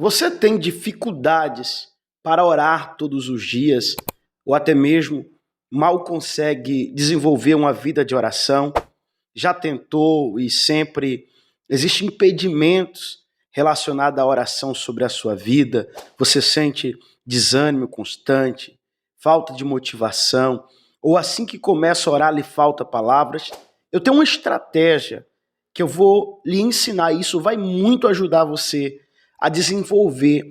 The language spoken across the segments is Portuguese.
Você tem dificuldades para orar todos os dias, ou até mesmo mal consegue desenvolver uma vida de oração? Já tentou e sempre existem impedimentos relacionados à oração sobre a sua vida? Você sente desânimo constante, falta de motivação, ou assim que começa a orar lhe falta palavras? Eu tenho uma estratégia que eu vou lhe ensinar, isso vai muito ajudar você a desenvolver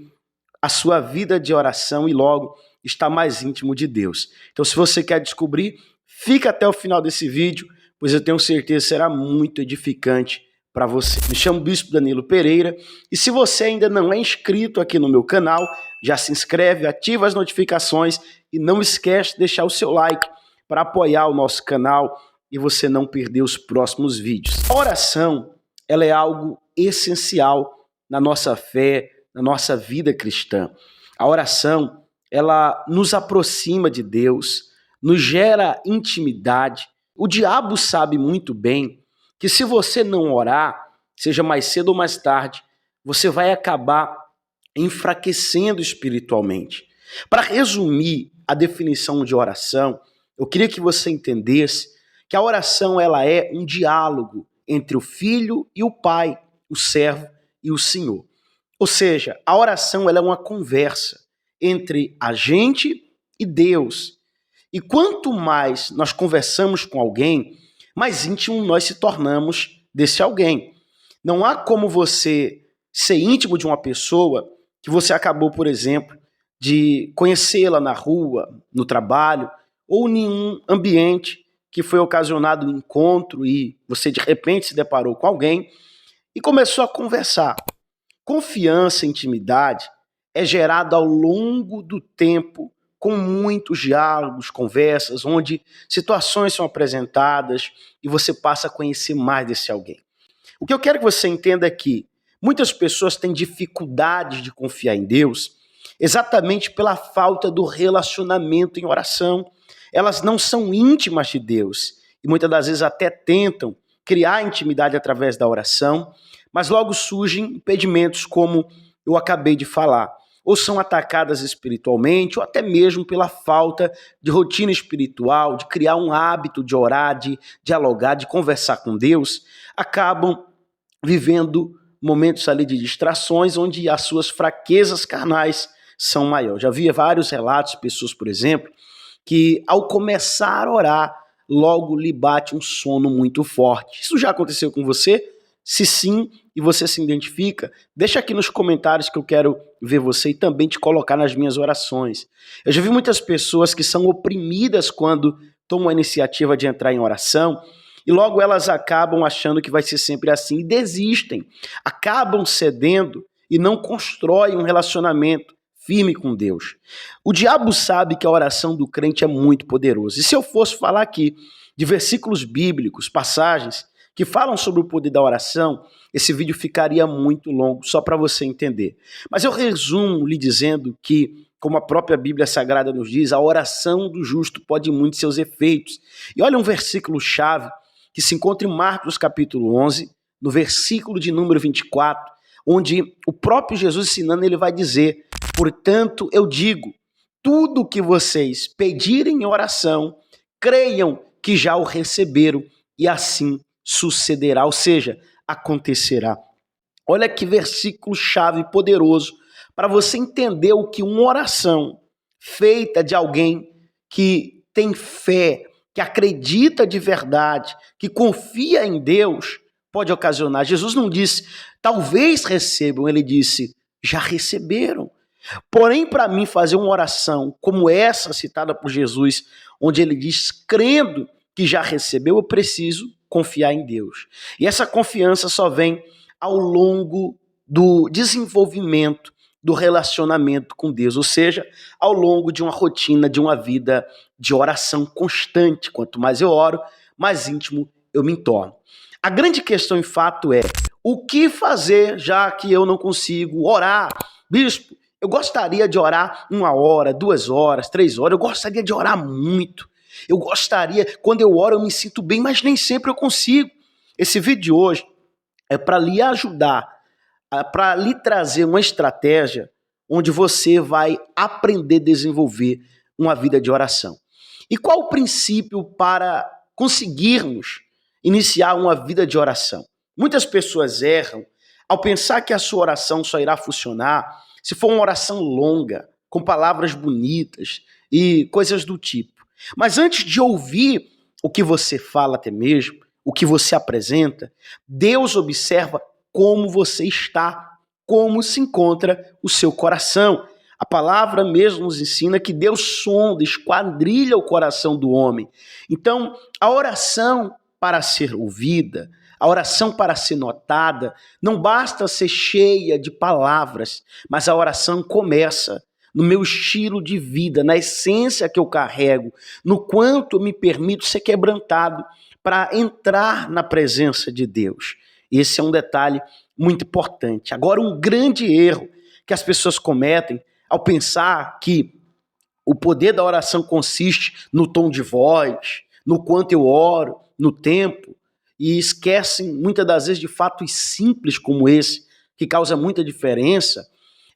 a sua vida de oração e logo estar mais íntimo de Deus. Então, se você quer descobrir, fica até o final desse vídeo, pois eu tenho certeza que será muito edificante para você. Me chamo Bispo Danilo Pereira e se você ainda não é inscrito aqui no meu canal, já se inscreve, ativa as notificações e não esquece de deixar o seu like para apoiar o nosso canal e você não perder os próximos vídeos. A oração, ela é algo essencial na nossa fé, na nossa vida cristã. A oração, ela nos aproxima de Deus, nos gera intimidade. O diabo sabe muito bem que se você não orar, seja mais cedo ou mais tarde, você vai acabar enfraquecendo espiritualmente. Para resumir a definição de oração, eu queria que você entendesse que a oração ela é um diálogo entre o filho e o pai, o servo e o Senhor. Ou seja, a oração ela é uma conversa entre a gente e Deus. E quanto mais nós conversamos com alguém, mais íntimo nós se tornamos desse alguém. Não há como você ser íntimo de uma pessoa que você acabou, por exemplo, de conhecê-la na rua, no trabalho, ou em um ambiente que foi ocasionado um encontro e você de repente se deparou com alguém e começou a conversar. Confiança e intimidade é gerada ao longo do tempo com muitos diálogos, conversas, onde situações são apresentadas e você passa a conhecer mais desse alguém. O que eu quero que você entenda é que muitas pessoas têm dificuldade de confiar em Deus exatamente pela falta do relacionamento em oração. Elas não são íntimas de Deus e muitas das vezes até tentam criar intimidade através da oração, mas logo surgem impedimentos como eu acabei de falar. Ou são atacadas espiritualmente, ou até mesmo pela falta de rotina espiritual, de criar um hábito de orar, de dialogar, de conversar com Deus, acabam vivendo momentos ali de distrações, onde as suas fraquezas carnais são maiores. Já vi vários relatos de pessoas, por exemplo, que ao começar a orar, logo lhe bate um sono muito forte. Isso já aconteceu com você? Se sim, e você se identifica, deixa aqui nos comentários que eu quero ver você e também te colocar nas minhas orações. Eu já vi muitas pessoas que são oprimidas quando tomam a iniciativa de entrar em oração e logo elas acabam achando que vai ser sempre assim e desistem, acabam cedendo e não constroem um relacionamento firme com Deus. O diabo sabe que a oração do crente é muito poderosa. E se eu fosse falar aqui de versículos bíblicos, passagens que falam sobre o poder da oração, esse vídeo ficaria muito longo, só para você entender. Mas eu resumo lhe dizendo que, como a própria Bíblia Sagrada nos diz, a oração do justo pode muito seus efeitos. E olha um versículo-chave que se encontra em Marcos capítulo 11, no versículo de número 24, onde o próprio Jesus ensinando, ele vai dizer: portanto, eu digo, tudo que vocês pedirem em oração, creiam que já o receberam e assim sucederá, ou seja, acontecerá. Olha que versículo chave poderoso para você entender o que uma oração feita de alguém que tem fé, que acredita de verdade, que confia em Deus, pode ocasionar. Jesus não disse, talvez recebam, ele disse, já receberam. Porém, para mim, fazer uma oração como essa citada por Jesus, onde ele diz, crendo que já recebeu, eu preciso confiar em Deus. E essa confiança só vem ao longo do desenvolvimento do relacionamento com Deus, ou seja, ao longo de uma rotina, de uma vida de oração constante. Quanto mais eu oro, mais íntimo eu me torno. A grande questão, em fato, é o que fazer já que eu não consigo orar? Bispo, eu gostaria de orar 1 hora, 2 horas, 3 horas, eu gostaria de orar muito. Eu gostaria, quando eu oro eu me sinto bem, mas nem sempre eu consigo. Esse vídeo de hoje é para lhe ajudar para lhe trazer uma estratégia onde você vai aprender a desenvolver uma vida de oração. E qual o princípio para conseguirmos iniciar uma vida de oração? Muitas pessoas erram ao pensar que a sua oração só irá funcionar se for uma oração longa, com palavras bonitas e coisas do tipo. Mas antes de ouvir o que você fala até mesmo, o que você apresenta, Deus observa como você está, como se encontra o seu coração. A palavra mesmo nos ensina que Deus sonda, esquadrilha o coração do homem. Então, a oração para ser ouvida, a oração para ser notada, não basta ser cheia de palavras, mas a oração começa no meu estilo de vida, na essência que eu carrego, no quanto eu me permito ser quebrantado para entrar na presença de Deus. Esse é um detalhe muito importante. Agora, um grande erro que as pessoas cometem ao pensar que o poder da oração consiste no tom de voz, no quanto eu oro, no tempo, e esquecem muitas das vezes de fatos simples como esse, que causa muita diferença,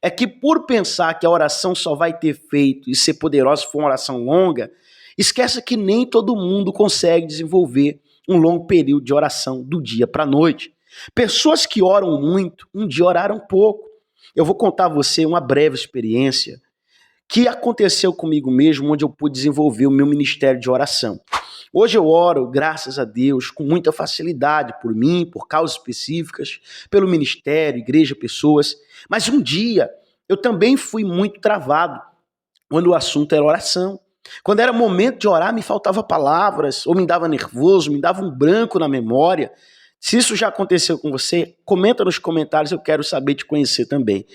é que por pensar que a oração só vai ter efeito e ser poderosa se for uma oração longa, esquece que nem todo mundo consegue desenvolver um longo período de oração do dia para a noite. Pessoas que oram muito, um dia oraram pouco. Eu vou contar a você uma breve experiência que aconteceu comigo mesmo, onde eu pude desenvolver o meu ministério de oração. Hoje eu oro, graças a Deus, com muita facilidade por mim, por causas específicas, pelo ministério, igreja, pessoas. Mas um dia eu também fui muito travado quando o assunto era oração. Quando era momento de orar, me faltava palavras, ou me dava nervoso, me dava um branco na memória. Se isso já aconteceu com você, comenta nos comentários, eu quero saber te conhecer também.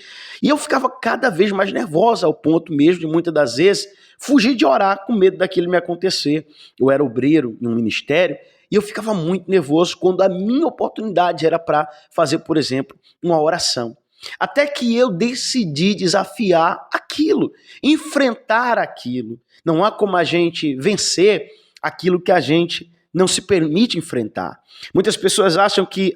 E eu ficava cada vez mais nervosa, ao ponto mesmo de muitas das vezes fugir de orar com medo daquilo me acontecer. Eu era obreiro em um ministério e eu ficava muito nervoso quando a minha oportunidade era para fazer, por exemplo, uma oração. Até que eu decidi desafiar aquilo, enfrentar aquilo. Não há como a gente vencer aquilo que a gente não se permite enfrentar. Muitas pessoas acham que,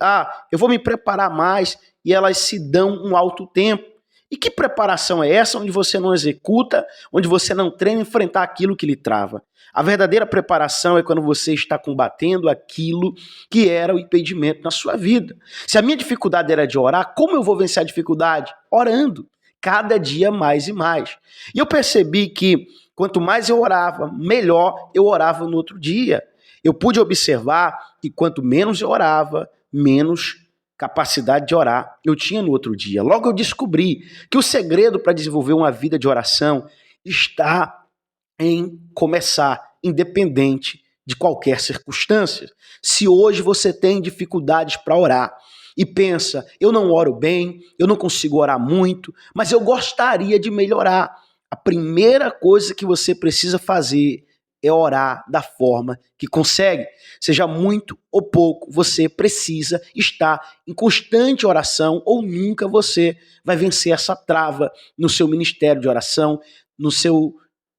eu vou me preparar mais e elas se dão um alto tempo. E que preparação é essa onde você não executa, onde você não treina enfrentar aquilo que lhe trava? A verdadeira preparação é quando você está combatendo aquilo que era o impedimento na sua vida. Se a minha dificuldade era de orar, como eu vou vencer a dificuldade? Orando, cada dia mais e mais. E eu percebi que quanto mais eu orava, melhor eu orava no outro dia. Eu pude observar que quanto menos eu orava, menos capacidade de orar eu tinha no outro dia. Logo eu descobri que o segredo para desenvolver uma vida de oração está em começar, independente de qualquer circunstância. Se hoje você tem dificuldades para orar e pensa, eu não oro bem, eu não consigo orar muito, mas eu gostaria de melhorar, a primeira coisa que você precisa fazer é orar da forma que consegue. Seja muito ou pouco, você precisa estar em constante oração ou nunca você vai vencer essa trava no seu ministério de oração,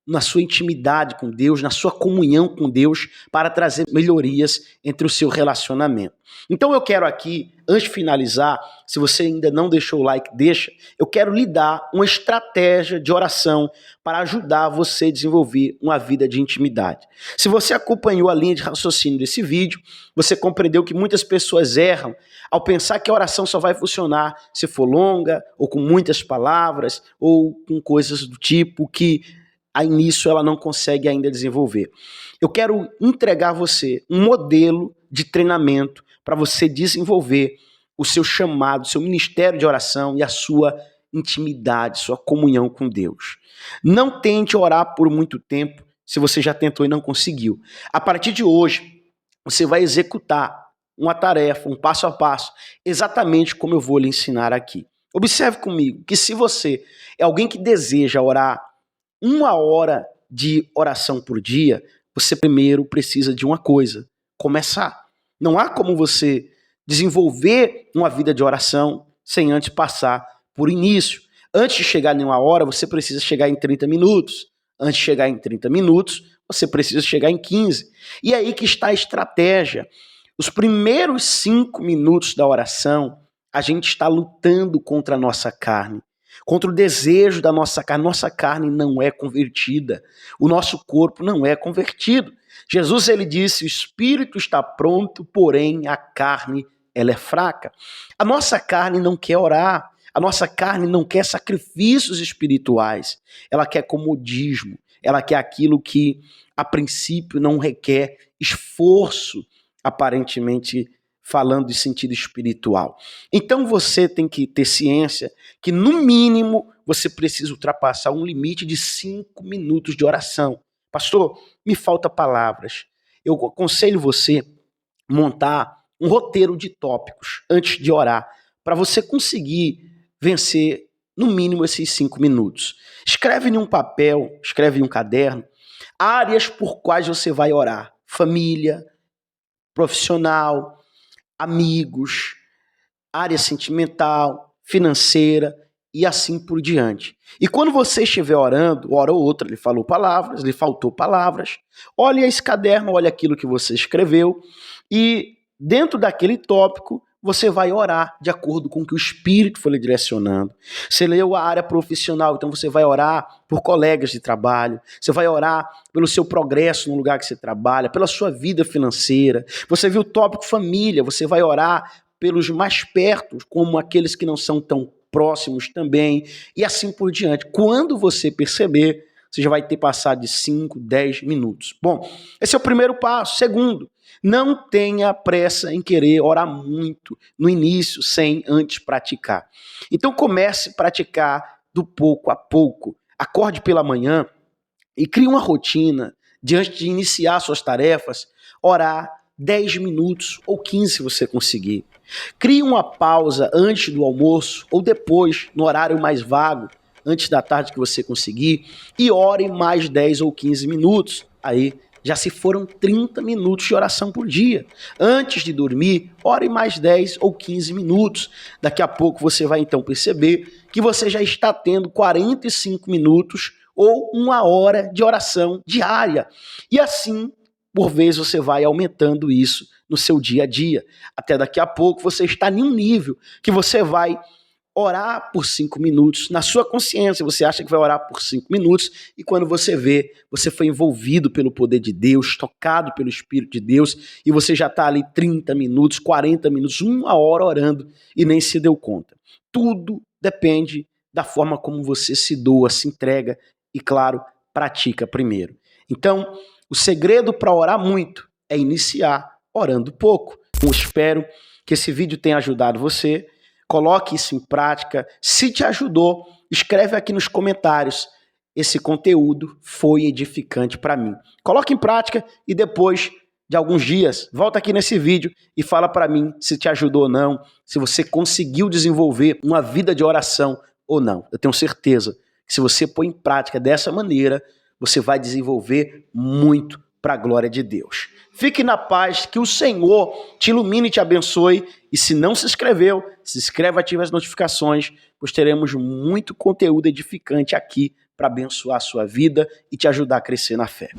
na sua intimidade com Deus, na sua comunhão com Deus, para trazer melhorias entre o seu relacionamento. Então eu quero aqui, antes de finalizar, se você ainda não deixou o like, deixa, eu quero lhe dar uma estratégia de oração para ajudar você a desenvolver uma vida de intimidade. Se você acompanhou a linha de raciocínio desse vídeo, você compreendeu que muitas pessoas erram ao pensar que a oração só vai funcionar se for longa, ou com muitas palavras, ou com coisas do tipo que a início ela não consegue ainda desenvolver. Eu quero entregar a você um modelo de treinamento para você desenvolver o seu chamado, o seu ministério de oração e a sua intimidade, sua comunhão com Deus. Não tente orar por muito tempo se você já tentou e não conseguiu. A partir de hoje, você vai executar uma tarefa, um passo a passo, exatamente como eu vou lhe ensinar aqui. Observe comigo que se você é alguém que deseja orar 1 hora de oração por dia, você primeiro precisa de uma coisa: começar. Não há como você desenvolver uma vida de oração sem antes passar por início. Antes de chegar em 1 hora, você precisa chegar em 30 minutos. Antes de chegar em 30 minutos, você precisa chegar em 15. E é aí que está a estratégia. Os primeiros 5 minutos da oração, a gente está lutando contra a nossa carne, contra o desejo da nossa carne. Nossa carne não é convertida, o nosso corpo não é convertido. Jesus, ele disse, o espírito está pronto, porém a carne, ela é fraca. A nossa carne não quer orar, a nossa carne não quer sacrifícios espirituais, ela quer comodismo, ela quer aquilo que a princípio não requer esforço, aparentemente falando de sentido espiritual. Então você tem que ter ciência que no mínimo você precisa ultrapassar um limite de 5 minutos de oração. Pastor, me falta palavras. Eu aconselho você montar um roteiro de tópicos antes de orar, para você conseguir vencer no mínimo esses 5 minutos. Escreve em um papel, escreve em um caderno, áreas por quais você vai orar. Família, profissional, amigos, área sentimental, financeira e assim por diante. E quando você estiver orando, hora ou outra, ele falou palavras, lhe faltou palavras, olhe esse caderno, olhe aquilo que você escreveu e dentro daquele tópico você vai orar de acordo com o que o Espírito foi lhe direcionando. Você leu a área profissional, então você vai orar por colegas de trabalho, você vai orar pelo seu progresso no lugar que você trabalha, pela sua vida financeira. Você viu o tópico família, você vai orar pelos mais perto, como aqueles que não são tão próximos também, e assim por diante. Quando você perceber, você já vai ter passado de 5, 10 minutos. Bom, esse é o primeiro passo. Segundo, não tenha pressa em querer orar muito no início, sem antes praticar. Então comece a praticar do pouco a pouco. Acorde pela manhã e crie uma rotina de antes de iniciar suas tarefas, orar 10 minutos ou 15 se você conseguir. Crie uma pausa antes do almoço ou depois, no horário mais vago, antes da tarde que você conseguir, e ore mais 10 ou 15 minutos. Aí já se foram 30 minutos de oração por dia. Antes de dormir, ore mais 10 ou 15 minutos. Daqui a pouco você vai então perceber que você já está tendo 45 minutos ou 1 hora de oração diária. E assim, por vez, você vai aumentando isso no seu dia a dia. Até daqui a pouco você está em um nível que você vai orar por 5 minutos, na sua consciência, você acha que vai orar por 5 minutos, e quando você vê, você foi envolvido pelo poder de Deus, tocado pelo Espírito de Deus, e você já está ali 30 minutos, 40 minutos, 1 hora orando, e nem se deu conta. Tudo depende da forma como você se doa, se entrega, e claro, pratica primeiro. Então, o segredo para orar muito é iniciar orando pouco. Eu espero que esse vídeo tenha ajudado você. Coloque isso em prática. Se te ajudou, escreve aqui nos comentários. Esse conteúdo foi edificante para mim. Coloque em prática e depois de alguns dias, volta aqui nesse vídeo e fala para mim se te ajudou ou não, se você conseguiu desenvolver uma vida de oração ou não. Eu tenho certeza que se você pôr em prática dessa maneira, você vai desenvolver muito para a glória de Deus. Fique na paz, que o Senhor te ilumine e te abençoe. E se não se inscreveu, se inscreve, ative as notificações, pois teremos muito conteúdo edificante aqui para abençoar a sua vida e te ajudar a crescer na fé.